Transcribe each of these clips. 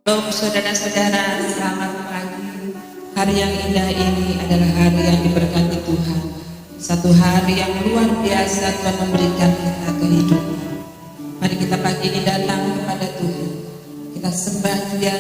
Shalom saudara-saudara, selamat pagi. Hari yang indah ini adalah hari yang diberkati Tuhan. Satu hari yang luar biasa Tuhan memberikan kita kehidupan. Mari kita pagi ini datang kepada Tuhan. Kita sembah Dia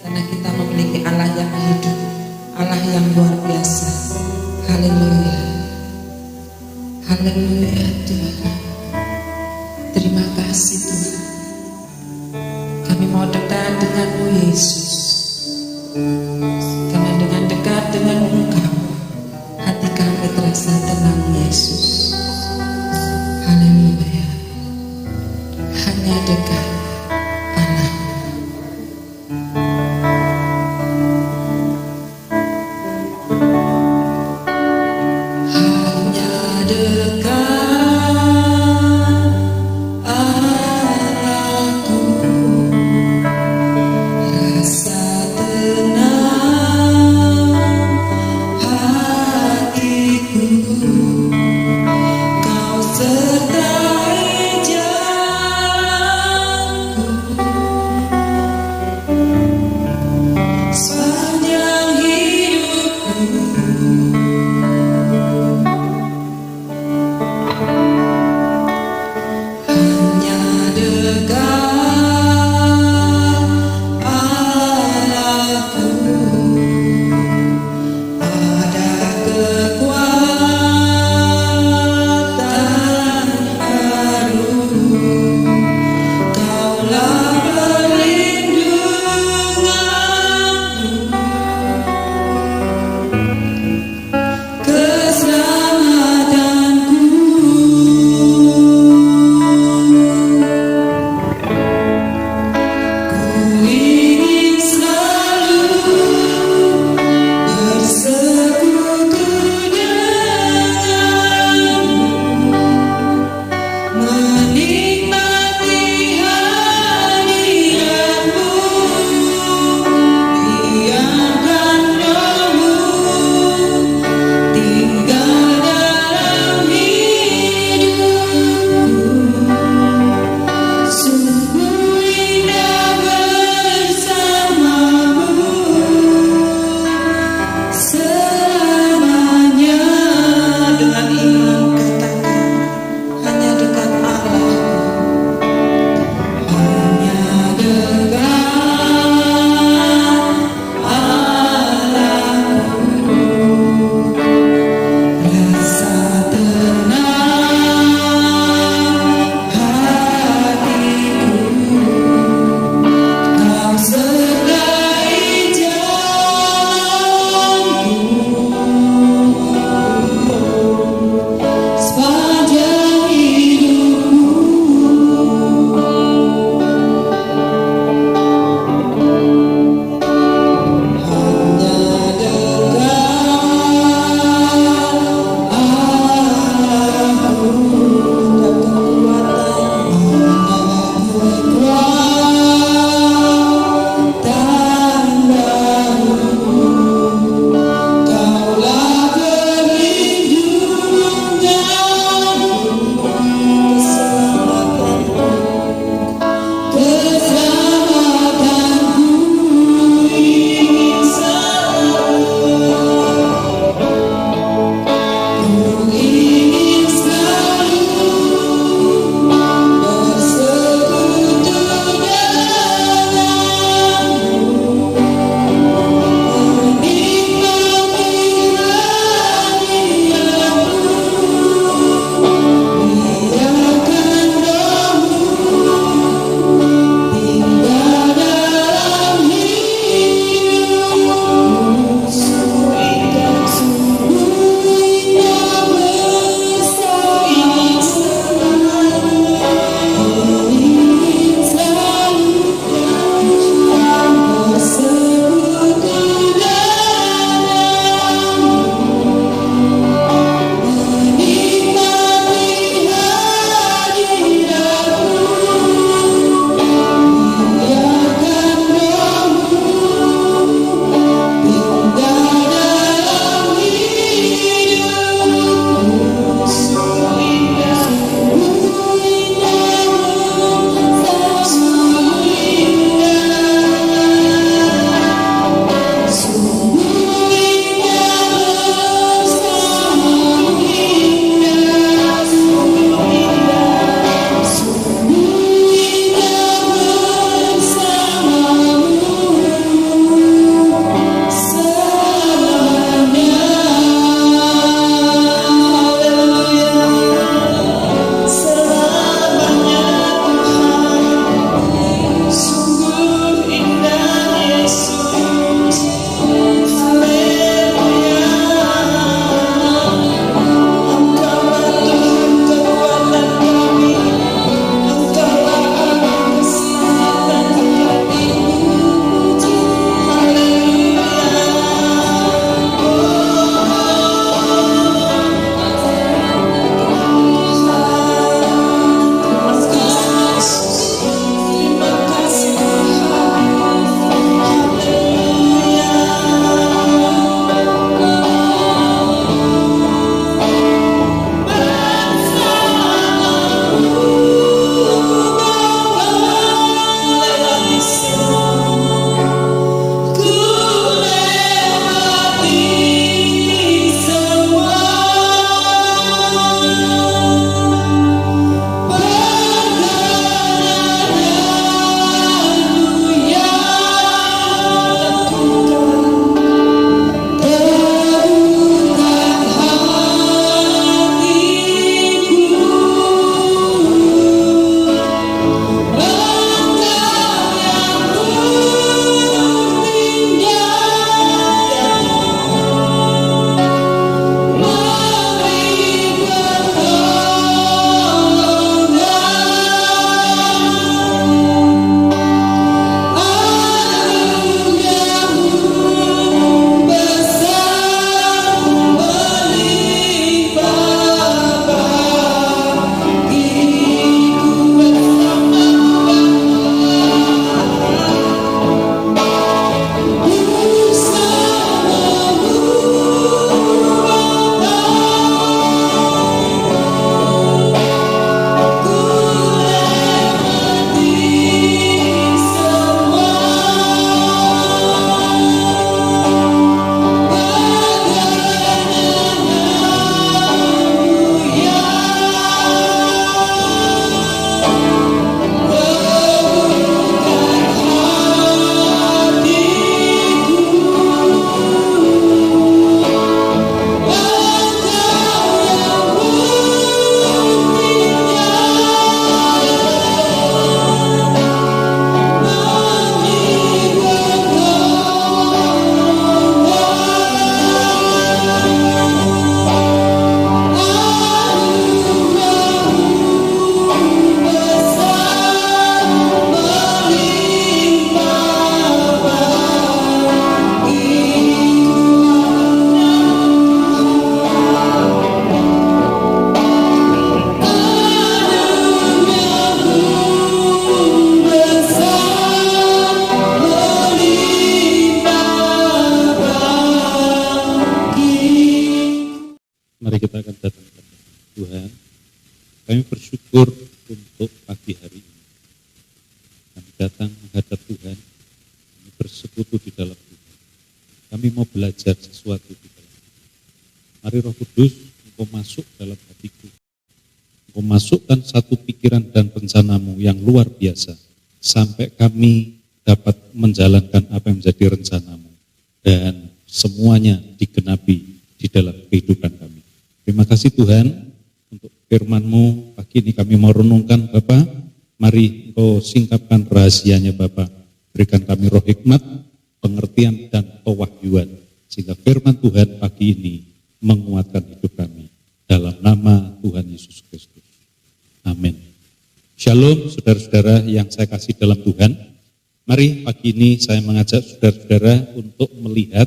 karena kita memiliki Allah yang hidup, Allah yang luar biasa. Haleluya, haleluya Tuhan. Terima kasih Tuhan. Kami mau dekat dengan-Mu Yesus. Karena dengan dekat dengan Engkau, hati kami terasa tenang Yesus. Haleluya. Hanya dekat Allah. Hanya dekat Allahku. Rasa untuk pagi hari ini. Kami datang menghadap Tuhan, kami bersekutu di dalam Tuhan. Kami mau belajar sesuatu di dalam Tuhan. Mari Roh Kudus, Engkau masuk dalam hatiku. Engkau masukkan satu pikiran dan rencanamu yang luar biasa, sampai kami dapat menjalankan apa yang menjadi rencanamu. Dan semuanya digenapi di dalam kehidupan kami. Terima kasih Tuhan untuk firman-Mu. Pagi ini kami mau renungkan Bapa. Mari Engkau singkapkan rahasianya Bapa. Berikan kami roh hikmat, pengertian dan pewahyuan, sehingga firman Tuhan pagi ini menguatkan hidup kami. Dalam nama Tuhan Yesus Kristus. Amin. Shalom saudara-saudara yang saya kasih dalam Tuhan. Mari pagi ini saya mengajak saudara-saudara untuk melihat,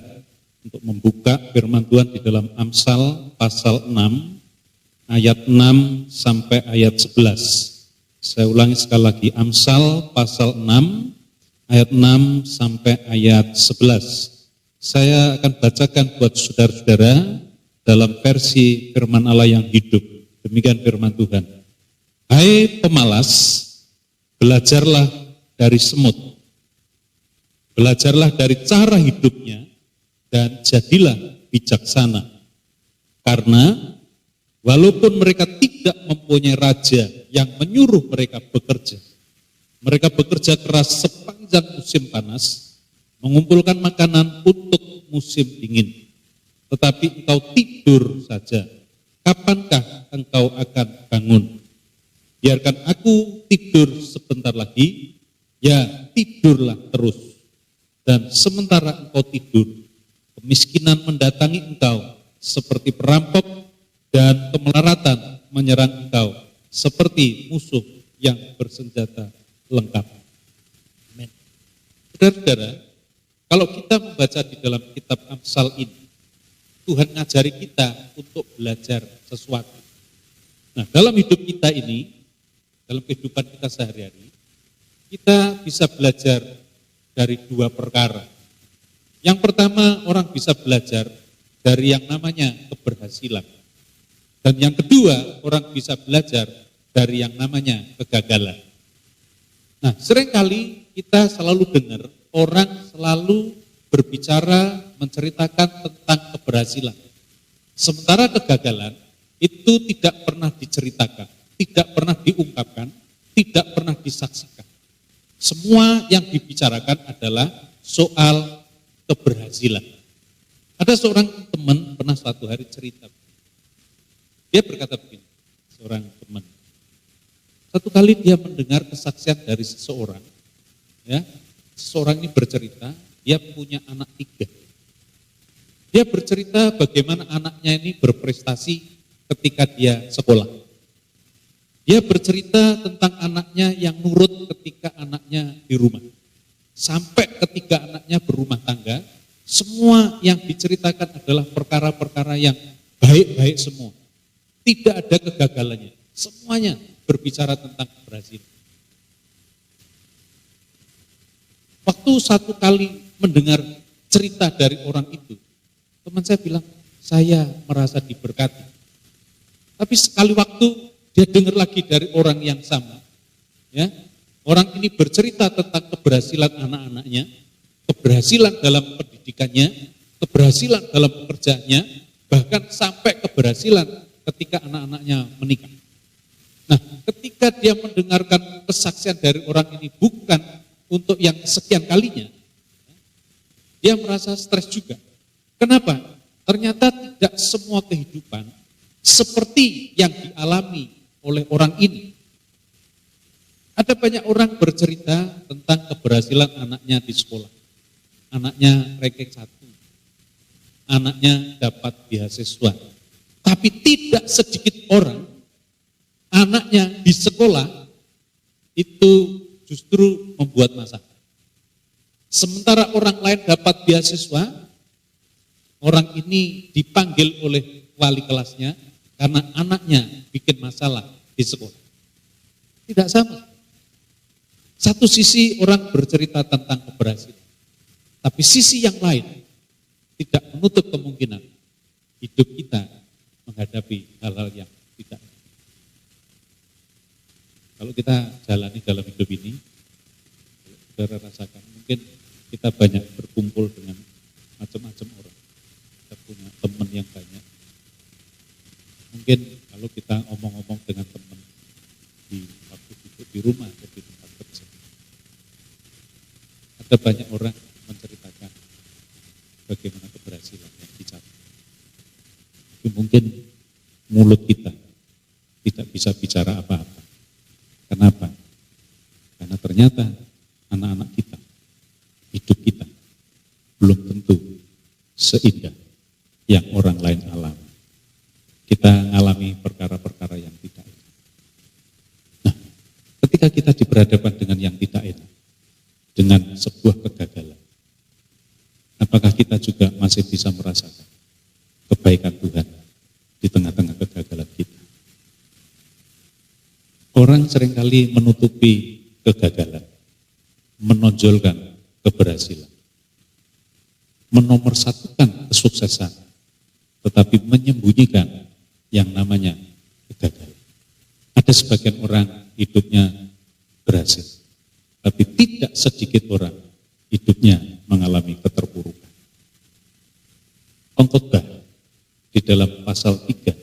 untuk membuka firman Tuhan di dalam Amsal pasal 6, ayat 6 sampai ayat 11. Saya ulangi sekali lagi, Amsal pasal 6, ayat 6 sampai ayat 11. Saya akan bacakan buat saudara-saudara dalam versi firman Allah yang hidup. Demikian firman Tuhan. Hai pemalas, belajarlah dari semut. Belajarlah dari cara hidupnya dan jadilah bijaksana. Karena walaupun mereka tidak mempunyai raja yang menyuruh mereka bekerja keras sepanjang musim panas, mengumpulkan makanan untuk musim dingin. Tetapi engkau tidur saja. Kapankah engkau akan bangun? Biarkan aku tidur sebentar lagi, ya tidurlah terus. Dan sementara engkau tidur, kemiskinan mendatangi engkau seperti perampok dan kemelaratan menyerang engkau seperti musuh yang bersenjata lengkap. Amin. Saudara-saudara, kalau kita membaca di dalam kitab Amsal ini, Tuhan ngajari kita untuk belajar sesuatu. Nah, dalam hidup kita ini, dalam kehidupan kita sehari-hari, kita bisa belajar dari dua perkara. Yang pertama, orang bisa belajar dari yang namanya keberhasilan. Dan yang kedua, orang bisa belajar dari yang namanya kegagalan. Nah, seringkali kita selalu dengar orang selalu berbicara, menceritakan tentang keberhasilan. Sementara kegagalan itu tidak pernah diceritakan, tidak pernah diungkapkan, tidak pernah disaksikan. Semua yang dibicarakan adalah soal keberhasilan. Ada seorang teman pernah suatu hari cerita. Dia berkata begini, seorang teman. Satu kali dia mendengar kesaksian dari seseorang, ya, seseorang ini bercerita, dia punya anak 3. Dia bercerita bagaimana anaknya ini berprestasi ketika dia sekolah. Dia bercerita tentang anaknya yang nurut ketika anaknya di rumah. Sampai ketika anaknya berumah tangga, semua yang diceritakan adalah perkara-perkara yang baik-baik semua. Tidak ada kegagalannya. Semuanya berbicara tentang keberhasilan. Waktu satu kali mendengar cerita dari orang itu, teman saya bilang, saya merasa diberkati. Tapi sekali waktu dia dengar lagi dari orang yang sama, ya, orang ini bercerita tentang keberhasilan anak-anaknya, keberhasilan dalam pendidikannya, keberhasilan dalam pekerjaannya, bahkan sampai keberhasilan ketika anak-anaknya menikah. Nah, ketika dia mendengarkan kesaksian dari orang ini bukan untuk yang sekian kalinya, dia merasa stres juga. Kenapa? Ternyata tidak semua kehidupan seperti yang dialami oleh orang ini. Ada banyak orang bercerita tentang keberhasilan anaknya di sekolah. Anaknya ranking 1. Anaknya dapat beasiswa. Tapi tidak sedikit orang anaknya di sekolah itu justru membuat masalah. Sementara orang lain dapat beasiswa, orang ini dipanggil oleh wali kelasnya karena anaknya bikin masalah di sekolah. Tidak sama. Satu sisi orang bercerita tentang keberhasilan, tapi sisi yang lain tidak menutup kemungkinan hidup kita menghadapi hal-hal yang tidak. Kalau kita jalani dalam hidup ini, saudara rasakan, mungkin kita banyak berkumpul dengan macam-macam orang. Kita punya teman yang banyak. Mungkin kalau kita omong-omong dengan teman di waktu duduk di rumah atau di tempat kerja, ada banyak orang menceritakan bagaimana keberhasilan yang dicapai. Tapi mungkin mulut kita tidak bisa bicara apa-apa. Kenapa? Karena ternyata anak-anak kita, hidup kita belum tentu seindah yang orang lain alami. Kita mengalami perkara-perkara yang tidak enak. Nah, ketika kita diberhadapan dengan yang tidak enak, dengan sebuah kegagalan, apakah kita juga masih bisa merasakan kebaikan Tuhan di tengah-tengah kegagalan kita? Orang seringkali menutupi kegagalan, menonjolkan keberhasilan, menomorsatukan kesuksesan, tetapi menyembunyikan yang namanya kegagalan. Ada sebagian orang hidupnya berhasil, tapi tidak sedikit orang hidupnya mengalami keterpurukan. Pengkhotbah di dalam pasal 3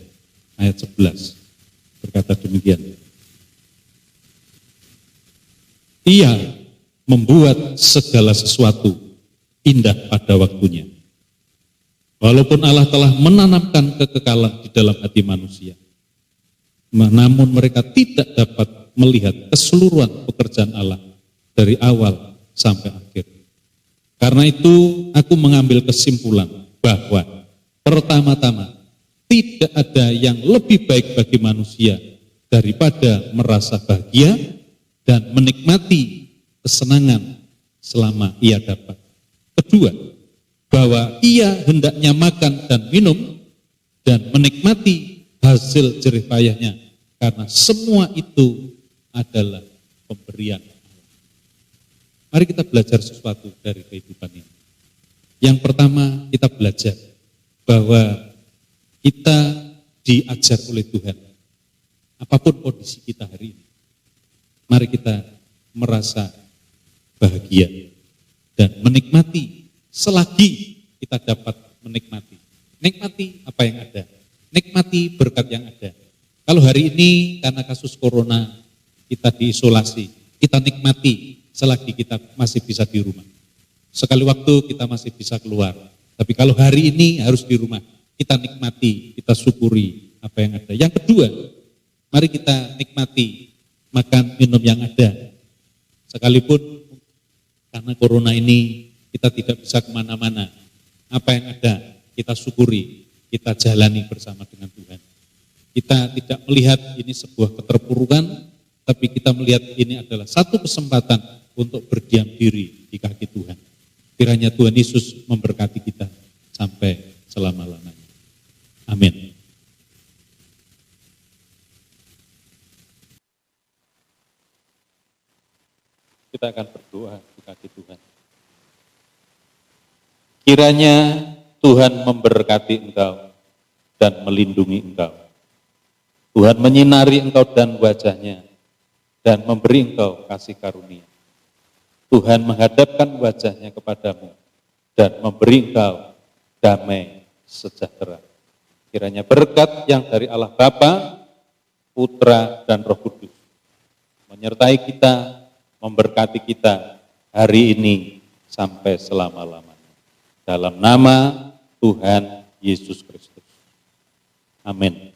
ayat 11 berkata demikian. Ia membuat segala sesuatu indah pada waktunya. Walaupun Allah telah menanamkan kekekalan di dalam hati manusia, namun mereka tidak dapat melihat keseluruhan pekerjaan Allah dari awal sampai akhir. Karena itu aku mengambil kesimpulan bahwa pertama-tama tidak ada yang lebih baik bagi manusia daripada merasa bahagia dan menikmati kesenangan selama ia dapat. Kedua, bahwa ia hendaknya makan dan minum dan menikmati hasil jerih payahnya, karena semua itu adalah pemberian Allah. Mari kita belajar sesuatu dari kehidupan ini. Yang pertama, kita belajar bahwa kita diajar oleh Tuhan. Apapun kondisi kita hari ini, mari kita merasa bahagia dan menikmati selagi kita dapat menikmati. Nikmati apa yang ada, nikmati berkat yang ada. Kalau hari ini karena kasus corona kita diisolasi, kita nikmati selagi kita masih bisa di rumah. Sekali waktu kita masih bisa keluar, tapi kalau hari ini harus di rumah, kita nikmati, kita syukuri apa yang ada. Yang kedua, mari kita nikmati makan minum yang ada. Sekalipun karena corona ini kita tidak bisa kemana-mana, apa yang ada kita syukuri, kita jalani bersama dengan Tuhan. Kita tidak melihat ini sebuah keterpurukan, tapi kita melihat ini adalah satu kesempatan untuk berdiam diri di kaki Tuhan. Kiranya Tuhan Yesus memberkati kita sampai selama-lamanya. Amin. Kita akan berdoa di kaki Tuhan. Kiranya Tuhan memberkati engkau dan melindungi engkau. Tuhan menyinari engkau dan wajahnya dan memberi engkau kasih karunia. Tuhan menghadapkan wajahnya kepadamu dan memberi engkau damai sejahtera. Kiranya berkat yang dari Allah Bapa, Putra, dan Roh Kudus menyertai kita, memberkati kita hari ini sampai selama-lamanya. Dalam nama Tuhan Yesus Kristus. Amin.